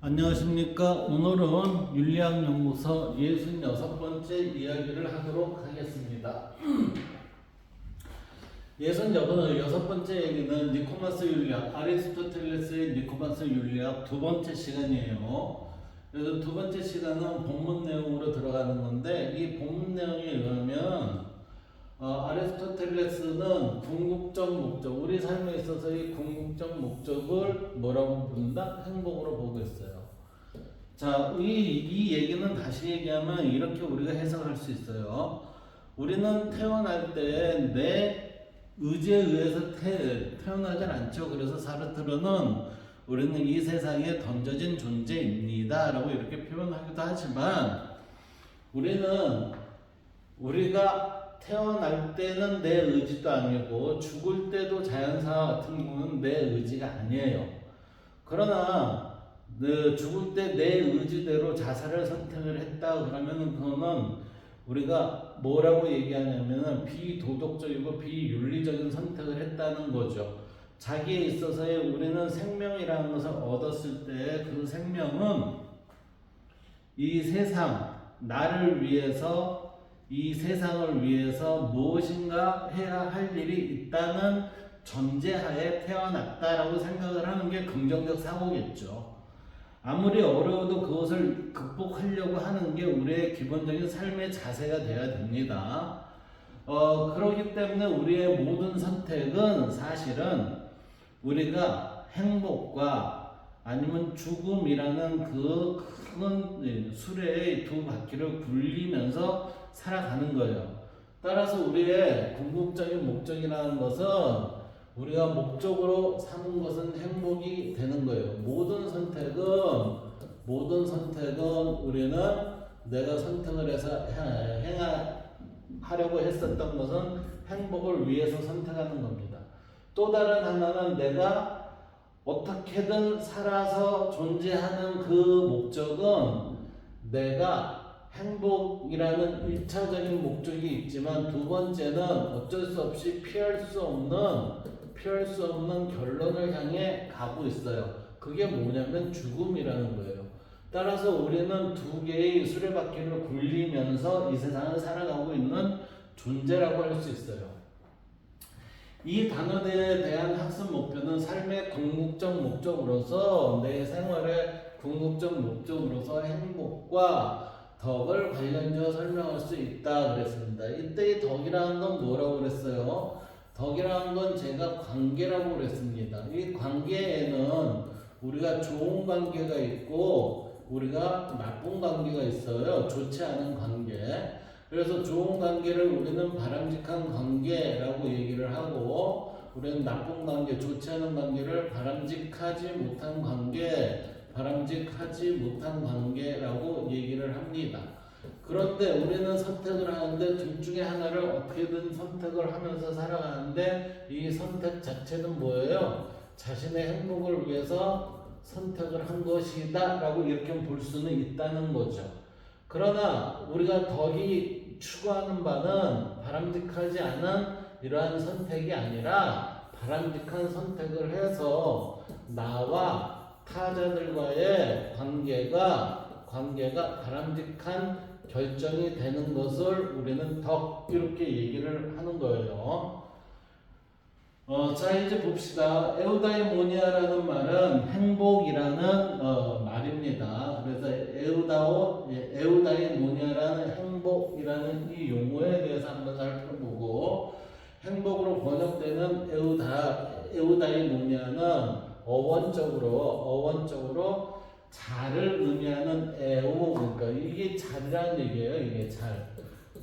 안녕하십니까. 오늘은 윤리학연구소 66번째 이야기를 하도록 하겠습니다. 66번째 얘기는 니코마스 윤리학, 아리스토텔레스의 니코마스 윤리학 두 번째 시간이에요. 그래서 두 번째 시간은 본문 내용으로 들어가는 건데, 이 본문 내용에 의하면 아리스토텔레스는 궁극적 목적, 우리 삶에 있어서의 궁극적 목적을 뭐라고 부른다? 행복으로 보고 있어요. 자, 이 얘기는 다시 얘기하면 이렇게 우리가 해석할 수 있어요. 우리는 태어날 때 내 의지에 의해서 태어나질 않죠. 그래서 사르트르는 우리는 이 세상에 던져진 존재입니다 라고 이렇게 표현하기도 하지만, 우리가 태어날 때는 내 의지도 아니고 죽을 때도 자연사 같은 경우는 내 의지가 아니에요. 그러나 죽을 때 내 의지대로 자살을 선택을 했다 그러면 그거는 우리가 뭐라고 얘기하냐면 비도덕적이고 비윤리적인 선택을 했다는 거죠. 자기에 있어서의 우리는 생명이라는 것을 얻었을 때 그 생명은 이 세상, 나를 위해서, 이 세상을 위해서 무엇인가 해야 할 일이 있다는 전제하에 태어났다라고 생각을 하는 게 긍정적 사고겠죠. 아무리 어려워도 그것을 극복하려고 하는 게 우리의 기본적인 삶의 자세가 돼야 됩니다. 그렇기 때문에 우리의 모든 선택은 사실은 우리가 행복과 아니면 죽음이라는 그 큰 수레의 두 바퀴를 굴리면서 살아가는 거예요. 따라서 우리의 궁극적인 목적이라는 것은 우리가 목적으로 삼은 것은 행복이 되는 거예요. 모든 선택은 우리는 내가 선택을 해서 하려고 했었던 것은 행복을 위해서 선택하는 겁니다. 또 다른 하나는 내가 어떻게든 살아서 존재하는 그 목적은 내가 행복이라는 1차적인 목적이 있지만 두 번째는 어쩔 수 없이 피할 수 없는 결론을 향해 가고 있어요. 그게 뭐냐면 죽음이라는 거예요. 따라서 우리는 두 개의 수레바퀴를 굴리면서 이 세상을 살아가고 있는 존재라고 할 수 있어요. 이 단어에 대한 학습 목표는 삶의 궁극적 목적으로서, 내 생활의 궁극적 목적으로서 행복과 덕을 관련지어 설명할 수 있다 그랬습니다. 이때 이 덕이라는 건 뭐라고 그랬어요? 덕이라는 건 제가 관계라고 그랬습니다. 이 관계에는 우리가 좋은 관계가 있고 우리가 나쁜 관계가 있어요. 좋지 않은 관계. 그래서 좋은 관계를 우리는 바람직한 관계라고 얘기를 하고, 우리는 나쁜 관계, 좋지 않은 관계를 바람직하지 못한 관계라고 얘기를 합니다. 그런데 우리는 선택을 하는데 둘 중에 하나를 어떻게든 선택을 하면서 살아가는데, 이 선택 자체는 뭐예요? 자신의 행복을 위해서 선택을 한 것이다 라고 이렇게 볼 수는 있다는 거죠. 그러나 우리가 덕이 추구하는 바는 바람직하지 않은 이러한 선택이 아니라 바람직한 선택을 해서 나와 타자들과의 관계가 바람직한 결정이 되는 것을 우리는 덕 이렇게 얘기를 하는 거예요. 자, 이제 봅시다. 에우다이모니아라는 말은 행복이라는 말입니다. 그래서 에우다이모니아라는 행복이라는 이 용어에 대해서 한번 살펴보고, 행복으로 번역되는 에우다이모니아는 어원적으로 잘을 의미하는 에우, 그러니까 이게 잘이라는 얘기예요.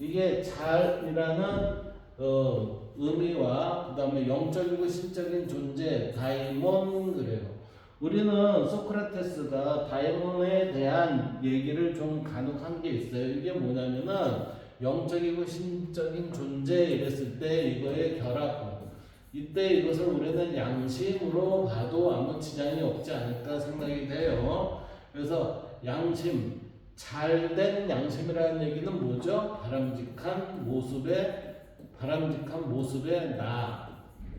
이게 잘이라는 의미와 그 다음에 영적이고 신적인 존재, 다이몬 그래요. 우리는 소크라테스가 다이몬에 대한 얘기를 좀 간혹한 게 있어요. 이게 뭐냐면은 영적이고 신적인 존재 이랬을 때 이거의 결합, 이때 이것을 우리는 양심으로 봐도 아무 지장이 없지 않을까 생각이 돼요. 그래서 양심, 잘된 양심이라는 얘기는 뭐죠? 바람직한 모습의 나,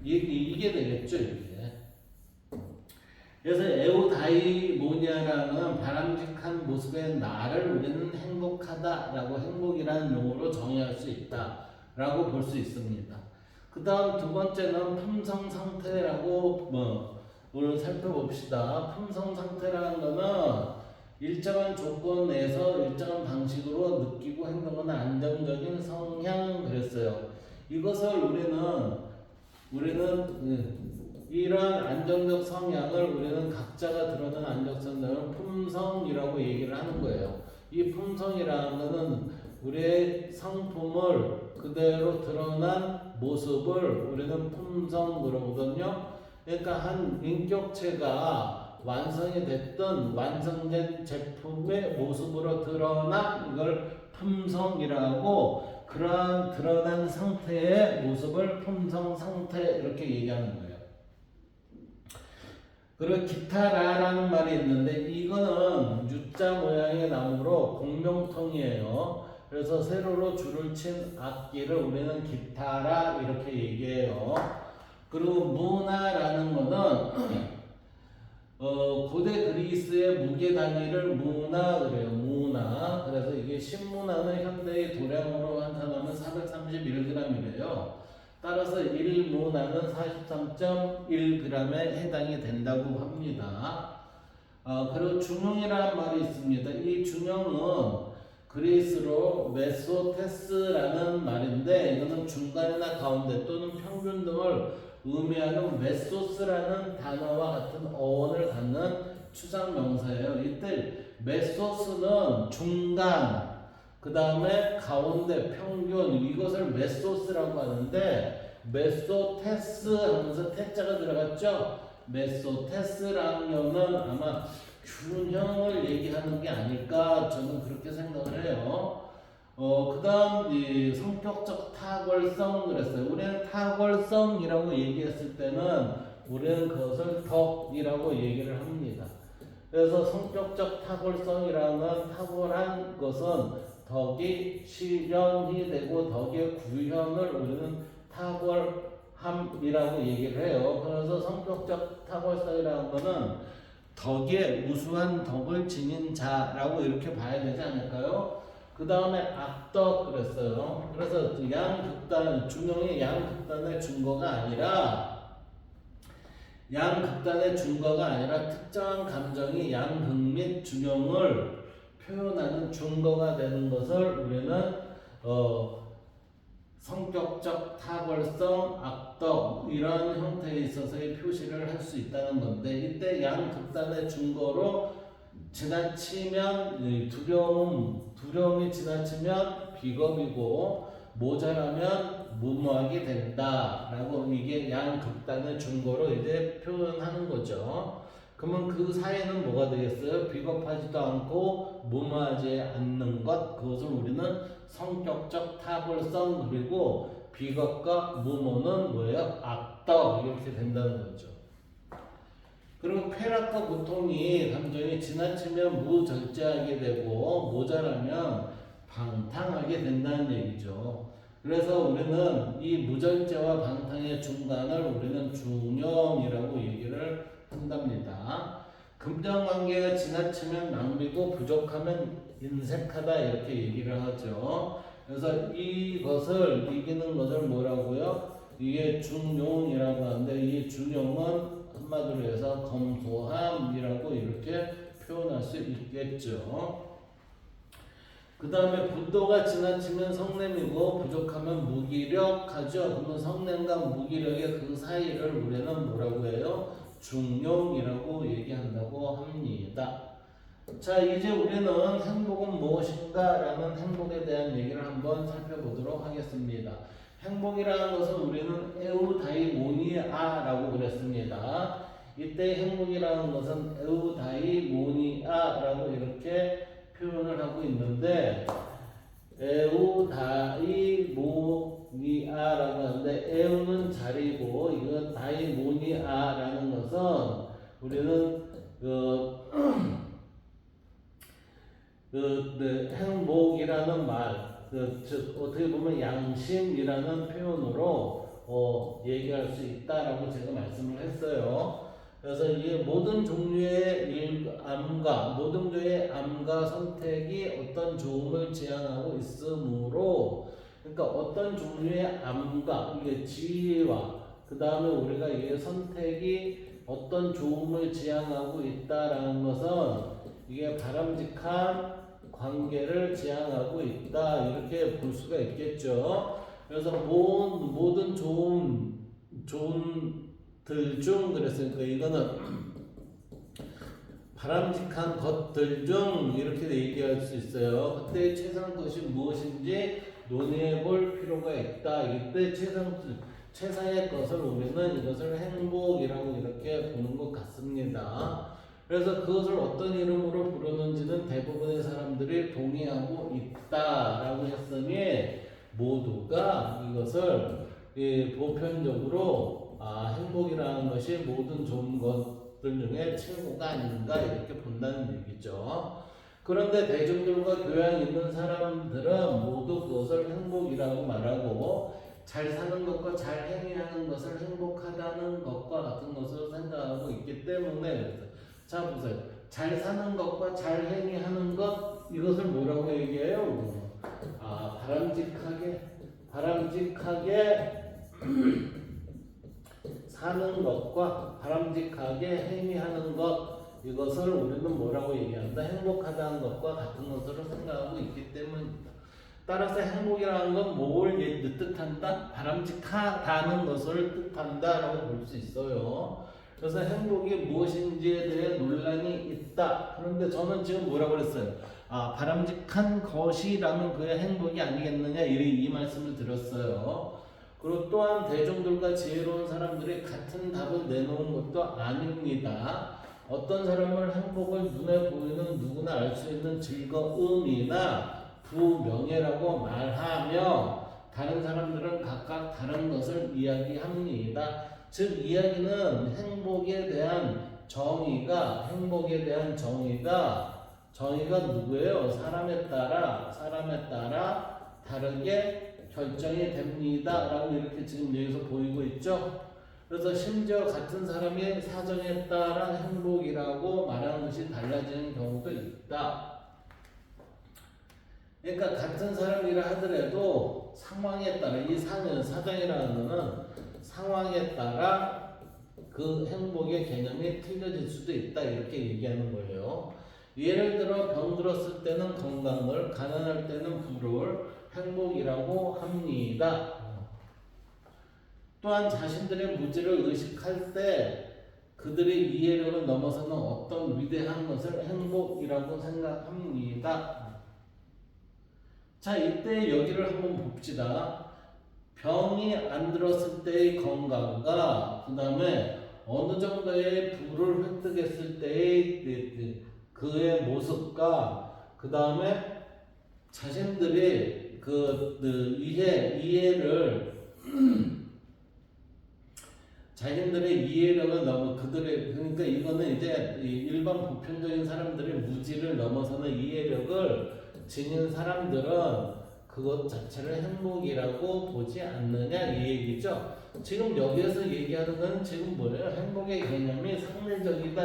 이게 되겠죠. 이게. 그래서 에우다이모니아라는 모습의 나를 우리는 행복하다라고 행복이라는 용어로 정의할 수 있다라고 볼 수 있습니다. 그 다음 두 번째는 품성 상태라고 오늘 살펴봅시다. 품성 상태라는 거는 일정한 조건 내에서 일정한 방식으로 느끼고 행동하는 안정적인 성향 그랬어요. 이것을 우리는 이런 안정적 성향을 우리는 각자가 드러낸 안정적 성향을 품성이라고 얘기를 하는 거예요. 이 품성이라는 것은 우리의 성품을 그대로 드러난 모습을 우리는 품성 그러거든요. 그러니까 한 인격체가 완성이 됐던 완성된 제품의 모습으로 드러난 이걸 품성이라고, 그러한 드러난 상태의 모습을 품성 상태 이렇게 얘기하는 거예요. 그리고 기타라라는 말이 있는데 이거는 U자 모양의 나무로 공명통이에요. 그래서 세로로 줄을 친 악기를 우리는 기타라 이렇게 얘기해요. 그리고 무나라는 거는 고대 그리스의 무게 단위를 무나 그래요. 무나. 그래서 이게 신무나는 현대의 도량으로 환산하면 431g이래요. 따라서 1무나는 43.1g에 해당이 된다고 합니다. 그리고 중형이라는 말이 있습니다. 이 중형은 그리스로 메소테스라는 말인데 이거는 중간이나 가운데 또는 평균 등을 의미하는 메소스라는 단어와 같은 어원을 갖는 추상명사예요. 이때 메소스는 중간, 그 다음에 가운데, 평균, 이것을 메소스라고 하는데 메소테스 하면서 태자가 들어갔죠. 메소테스라는 경우는 아마 균형을 얘기하는 게 아닐까 저는 그렇게 생각을 해요. 그 다음 성격적 탁월성 그랬어요. 우리는 탁월성이라고 얘기했을 때는 우리는 그것을 덕이라고 얘기를 합니다. 그래서 성격적 탁월성이라는 건 탁월한 것은 덕이 실현이 되고 덕의 구현을 우리는 탁월함이라고 얘기를 해요. 그래서 성격적 탁월성이라는 것은 덕에 우수한 덕을 지닌 자라고 이렇게 봐야 되지 않을까요? 그 다음에 악덕 그랬어요. 그래서 양극단, 중형의 양극단의 증거가 아니라 특정한 감정이 양극 및 중형을 표현하는 증거가 되는 것을 우리는 성격적 탁월성, 악덕 이런 형태에 있어서의 표시를 할 수 있다는 건데, 이때 양극단의 증거로 지나치면 두려움이 지나치면 비겁이고 모자라면 무모하게 된다라고 이게 양극단의 증거로 이제 표현하는 거죠. 그러면 그 사이는 뭐가 되겠어요? 비겁하지도 않고 무모하지 않는 것, 그것을 우리는 성격적 탁월성, 그리고 비겁과 무모는 뭐예요? 악덕 이렇게 된다는 거죠. 그리고 쾌락과 고통이 감정이 지나치면 무절제하게 되고 모자라면 방탕하게 된다는 얘기죠. 그래서 우리는 이 무절제와 방탕의 중간을 우리는 중념이라고 얘기를 한답니다. 금전관계가 지나치면 낭비고 부족하면 인색하다 이렇게 얘기를 하죠. 그래서 이것을 이기는 것을 뭐라고요? 이게 중용이라고 하는데 이 중용은 한마디로 해서 검소함이라고 이렇게 표현할 수 있겠죠. 그 다음에 분도가 지나치면 성냄이고 부족하면 무기력하죠. 그러면 성냄과 무기력의 그 사이를 우리는 뭐라고 해요? 중용이라고 얘기한다고 합니다. 자, 이제 우리는 행복은 무엇인가 라는 행복에 대한 얘기를 한번 살펴보도록 하겠습니다. 행복이라는 것은 우리는 에우다이모니아라고 그랬습니다. 이때 행복이라는 것은 에우다이모니아라고 이렇게 표현을 하고 있는데, 에우다이모니아라고 하는데 에우는 자리고 이건 다이모니아라는 것은 우리는 행복이라는 말, 즉 어떻게 보면 양심이라는 표현으로 얘기할 수 있다라고 제가 말씀을 했어요. 그래서 이 모든 종류의 모든 종류의 암과 선택이 어떤 좋음을 지향하고 있으므로, 그러니까 어떤 종류의 암과 이게 지혜와 그 다음에 우리가 이 선택이 어떤 좋음을 지향하고 있다라는 것은 이게 바람직한 관계를 지향하고 있다 이렇게 볼 수가 있겠죠. 그래서 모든 좋은들 중 그랬으니까 이거는 바람직한 것들 중 이렇게 얘기할 수 있어요. 그때 최상의 것이 무엇인지 논의해 볼 필요가 있다. 이때 최상의 것을 우리는 이것을 행복이라고 이렇게 보는 것 같습니다. 그래서 그것을 어떤 이름으로 부르는지는 대부분의 사람들이 동의하고 있다라고 했으니 모두가 이것을 보편적으로 행복이라는 것이 모든 좋은 것들 중에 최고가 아닌가 이렇게 본다는 얘기죠. 그런데 대중들과 교양 있는 사람들은 모두 그것을 행복이라고 말하고 잘 사는 것과 잘 행위하는 것을 행복하다는 것과 같은 것으로 생각하고 있기 때문에 자 보세요. 잘 사는 것과 잘 행위하는 것 이것을 뭐라고 얘기해요? 바람직하게 사는 것과 바람직하게 행위하는 것 이것을 우리는 뭐라고 얘기한다? 행복하다는 것과 같은 것으로 생각하고 있기 때문입니다. 따라서 행복이라는 건 뭘 뜻한다? 바람직하다는 것을 뜻한다라고 볼 수 있어요. 그래서 행복이 무엇인지에 대해 논란이 있다. 그런데 저는 지금 뭐라고 그랬어요? 바람직한 것이라면 그의 행복이 아니겠느냐 이 말씀을 드렸어요. 그리고 또한 대중들과 지혜로운 사람들이 같은 답을 내놓은 것도 아닙니다. 어떤 사람은 행복을 눈에 보이는 누구나 알 수 있는 즐거움이나 부명예라고 말하며 다른 사람들은 각각 다른 것을 이야기합니다. 즉 이야기는 행복에 대한 정의가 누구예요? 사람에 따라 다르게 결정이 됩니다. 라고 이렇게 지금 여기서 보이고 있죠. 그래서 심지어 같은 사람이 사정에 따라 행복이라고 말하는 것이 달라지는 경우도 있다. 그러니까 같은 사람이라 하더라도 상황에 따라 이 사정이라는 것은 상황에 따라 그 행복의 개념이 틀려질 수도 있다 이렇게 얘기하는 거예요. 예를 들어 병들었을 때는 건강을, 가난할 때는 부를 행복이라고 합니다. 또한 자신들의 무지를 의식할 때 그들의 이해력을 넘어서는 어떤 위대한 것을 행복이라고 생각합니다. 자, 이때 여기를 한번 봅시다. 병이 안 들었을 때의 건강과 그 다음에 어느 정도의 부를 획득했을 때의 그의 모습과 그 다음에 자신들의 자신들의 이해력을 넘어 그러니까 이거는 이제 일반 보편적인 사람들의 무지를 넘어서는 이해력을 지닌 사람들은 그것 자체를 행복이라고 보지 않느냐 이 얘기죠. 지금 여기에서 얘기하는 건 지금 뭐예요? 행복의 개념이 상대적이다.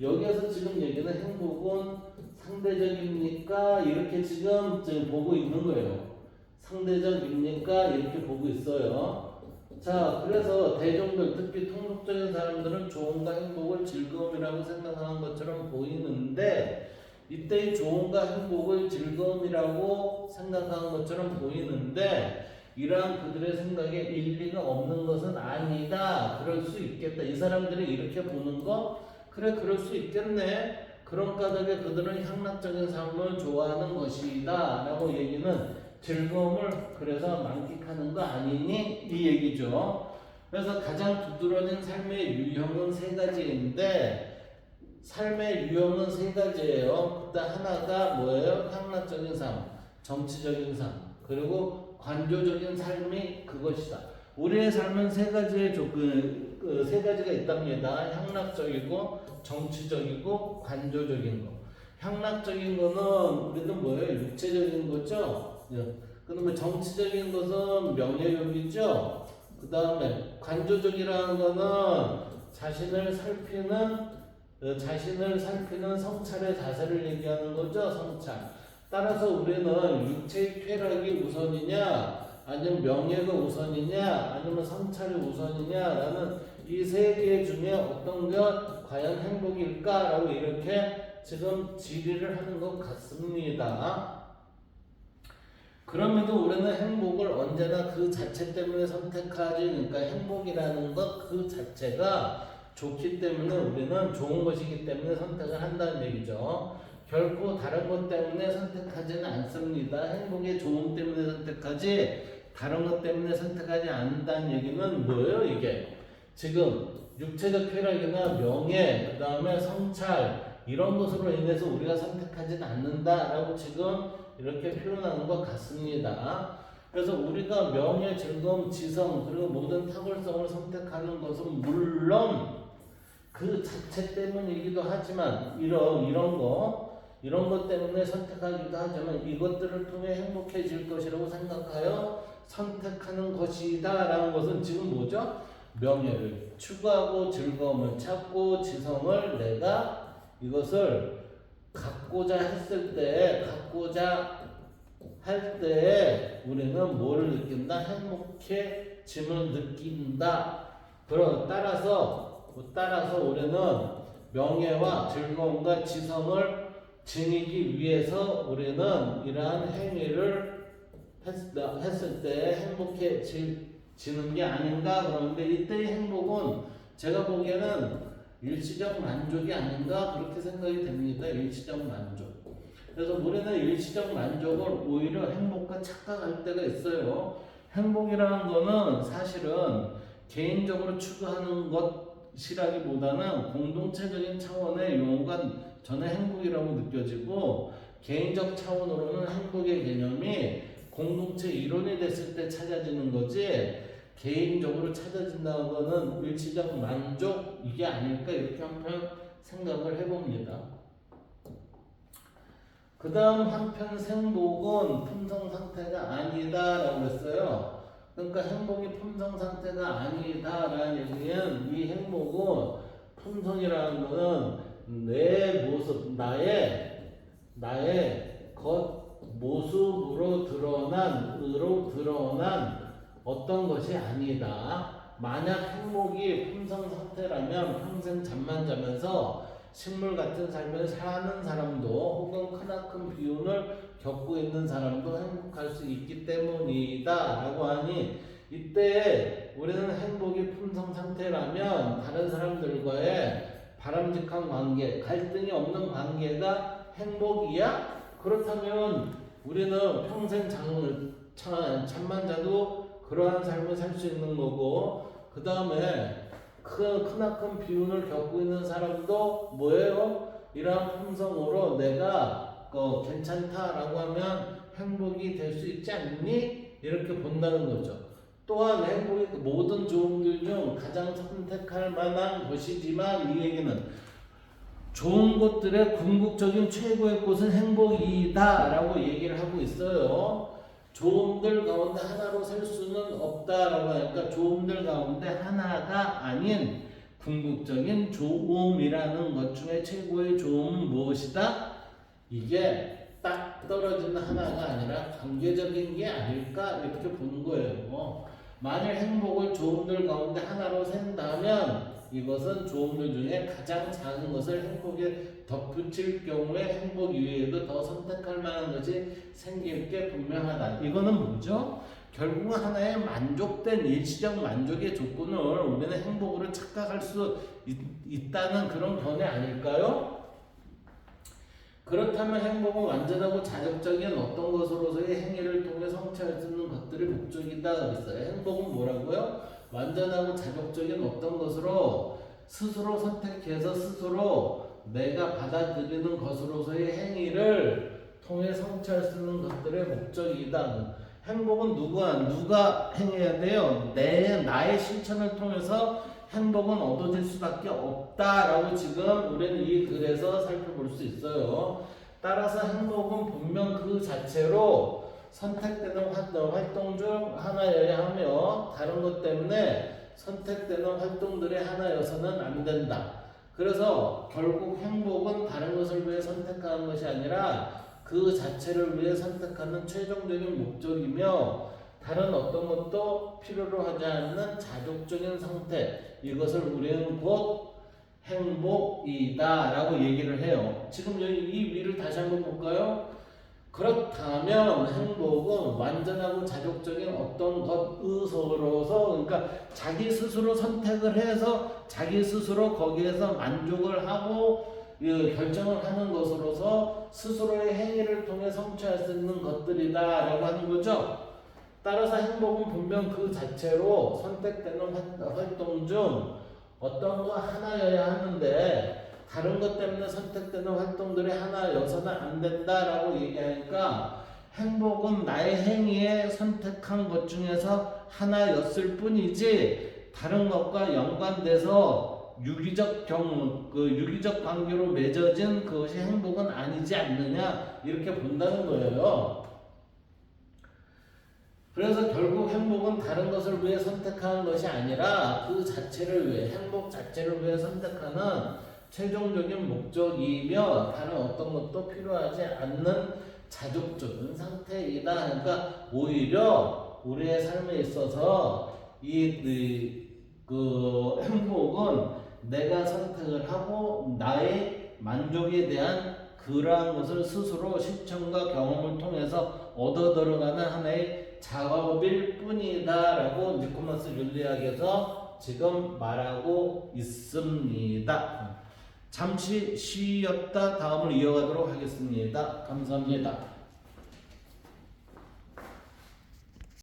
여기에서 지금 얘기는 행복은 상대적입니까? 이렇게 지금 보고 있는 거예요. 상대적입니까? 이렇게 보고 있어요. 자, 그래서 대중들, 특히 통속적인 사람들은 좋음과 행복을 즐거움이라고 생각하는 것처럼 보이는데 이때의 좋음과 행복을 즐거움이라고 생각하는 것처럼 보이는데 이러한 그들의 생각에 일리가 없는 것은 아니다. 그럴 수 있겠다. 이 사람들이 이렇게 보는 거 그래 그럴 수 있겠네. 그런 까닭에 그들은 향락적인 삶을 좋아하는 것이다 라고 얘기는 즐거움을 그래서 만끽하는 거 아니니? 이 얘기죠. 그래서 가장 두드러진 삶의 유형은 세 가지인데 삶의 유형은 세 가지예요. 일단 하나가 뭐예요? 향락적인 삶, 정치적인 삶, 그리고 관조적인 삶이 그것이다. 우리의 삶은 세 가지의 세 가지가 있답니다. 향락적이고, 정치적이고, 관조적인 거. 향락적인 거는 우리는 뭐예요? 육체적인 거죠. 그다음에 정치적인 것은 명예욕이죠. 그 다음에 관조적이라는 거는 자신을 살피는 성찰의 자세를 얘기하는 거죠. 성찰. 따라서 우리는 육체의 쾌락이 우선이냐, 아니면 명예가 우선이냐, 아니면 성찰이 우선이냐라는 이 세 개 중에 어떤 게 과연 행복일까라고 이렇게 지금 질의를 하는 것 같습니다. 그럼에도 우리는 행복을 언제나 그 자체 때문에 선택하지, 그러니까 행복이라는 것 그 자체가 좋기 때문에 우리는 좋은 것이기 때문에 선택을 한다는 얘기죠. 결코 다른 것 때문에 선택하지는 않습니다. 행복의 좋음 때문에 선택하지 다른 것 때문에 선택하지 않는다는 얘기는 뭐예요? 이게 지금 육체적 쾌락이나 명예, 그 다음에 성찰 이런 것으로 인해서 우리가 선택하지는 않는다라고 지금 이렇게 표현하는 것 같습니다. 그래서 우리가 명예, 즐거움, 지성 그리고 모든 탁월성을 선택하는 것은 물론 그 자체 때문이기도 하지만 이런 것 때문에 선택하기도 하지만 이것들을 통해 행복해질 것이라고 생각하여 선택하는 것이다 라는 것은 지금 뭐죠? 명예를 추구하고 즐거움을 찾고 지성을 내가 이것을 갖고자 할 때 우리는 뭐를 느낀다? 행복해짐을 느낀다. 따라서 우리는 명예와 즐거움과 지성을 지니기 위해서 우리는 이러한 행위를 했을 때 행복해지는 게 아닌가. 그런데 이때의 행복은 제가 보기에는 일시적 만족이 아닌가 그렇게 생각이 됩니다. 일시적 만족. 그래서 우리는 일시적 만족을 오히려 행복과 착각할 때가 있어요. 행복이라는 거는 사실은 개인적으로 추구하는 것이라기보다는 공동체적인 차원의 용어가 저는 행복이라고 느껴지고, 개인적 차원으로는 행복의 개념이 공동체 이론이 됐을 때 찾아지는 거지 개인적으로 찾아진다는 거는 일시적 만족 이게 아닐까 이렇게 한편 생각을 해봅니다. 그 다음 한편 행복은 품성 상태가 아니다 라고 했어요. 그러니까 행복이 품성 상태가 아니다 라는 얘기는 이 행복은 품성이라는 거는 내 모습, 나의 겉모습으로 드러난 어떤 것이 아니다. 만약 행복이 품성 상태라면 평생 잠만 자면서 식물 같은 삶을 사는 사람도 혹은 크나큰 비운을 겪고 있는 사람도 행복할 수 있기 때문이다 라고 하니, 이때 우리는 행복이 품성 상태라면 다른 사람들과의 바람직한 관계, 갈등이 없는 관계가 행복이야? 그렇다면 우리는 평생 잠만 자도 그러한 삶을 살 수 있는 거고, 그 다음에 크나큰 비운을 겪고 있는 사람도 뭐예요? 이러한 품성으로 내가 괜찮다라고 하면 행복이 될 수 있지 않니? 이렇게 본다는 거죠. 또한 행복이 모든 좋음들 중 가장 선택할 만한 것이지만, 이 얘기는 좋은 것들의 궁극적인 최고의 꽃은 행복이다 라고 얘기를 하고 있어요. 좋음들 가운데 하나로 살 수는 없다라고 하니까 좋음들 가운데 하나가 아닌 궁극적인 좋음이라는 것 중에 최고의 좋음은 무엇이다? 이게 딱 떨어지는 하나가 아니라 관계적인 게 아닐까 이렇게 보는 거예요. 만일 행복을 좋음들 가운데 하나로 센다면 이것은 좋음들 중에 가장 작은 것을 행복에 덧붙일 경우에 행복 이외에도 더 선택할 만한 것이 생길 게 분명하다. 이거는 뭐죠? 결국은 하나의 만족된 일시적 만족의 조건을 우리는 행복으로 착각할 수 있다는 그런 견해 아닐까요? 그렇다면 행복은 완전하고 자력적인 어떤 것으로서의 행위를 통해 성취할 수 있는 것들이 목적이다 그랬어요. 행복은 뭐라고요? 완전하고 자격적인 어떤 것으로 스스로 선택해서 스스로 내가 받아들이는 것으로서의 행위를 통해 성취할 수 있는 것들의 목적이다. 행복은 누가 행해야 돼요? 나의 실천을 통해서 행복은 얻어질 수밖에 없다라고 지금 우리는 이 글에서 살펴볼 수 있어요. 따라서 행복은 분명 그 자체로 선택되는 활동 중 하나여야 하며, 다른 것 때문에 선택되는 활동들의 하나여서는 안 된다. 그래서 결국 행복은 다른 것을 위해 선택하는 것이 아니라 그 자체를 위해 선택하는 최종적인 목적이며 다른 어떤 것도 필요로 하지 않는 자족적인 상태, 이것을 우리는 곧 행복이다 라고 얘기를 해요. 지금 여기 이 위를 다시 한번 볼까요? 그렇다면 행복은 완전하고 자족적인 어떤 것으로서, 그러니까 자기 스스로 선택을 해서 자기 스스로 거기에서 만족을 하고 결정을 하는 것으로서 스스로의 행위를 통해 성취할 수 있는 것들이다 라고 하는 거죠. 따라서 행복은 분명 그 자체로 선택되는 활동 중 어떤 거 하나여야 하는데 다른 것 때문에 선택되는 활동들이 하나여서는 안 된다라고 얘기하니까 행복은 나의 행위에 선택한 것 중에서 하나였을 뿐이지 다른 것과 연관돼서 유기적 관계로 맺어진 그것이 행복은 아니지 않느냐 이렇게 본다는 거예요. 그래서 결국 행복은 다른 것을 위해 선택하는 것이 아니라 그 자체를 위해, 행복 자체를 위해 선택하는 최종적인 목적이며 다른 어떤 것도 필요하지 않는 자족적인 상태이다. 그러니까 오히려 우리의 삶에 있어서 그 행복은 내가 선택을 하고 나의 만족에 대한 그러한 것을 스스로 실천과 경험을 통해서 얻어 들어가는 하나의 작업일 뿐이다 라고 니코마스 윤리학에서 지금 말하고 있습니다. 잠시 쉬었다 다음을 이어가도록 하겠습니다. 감사합니다.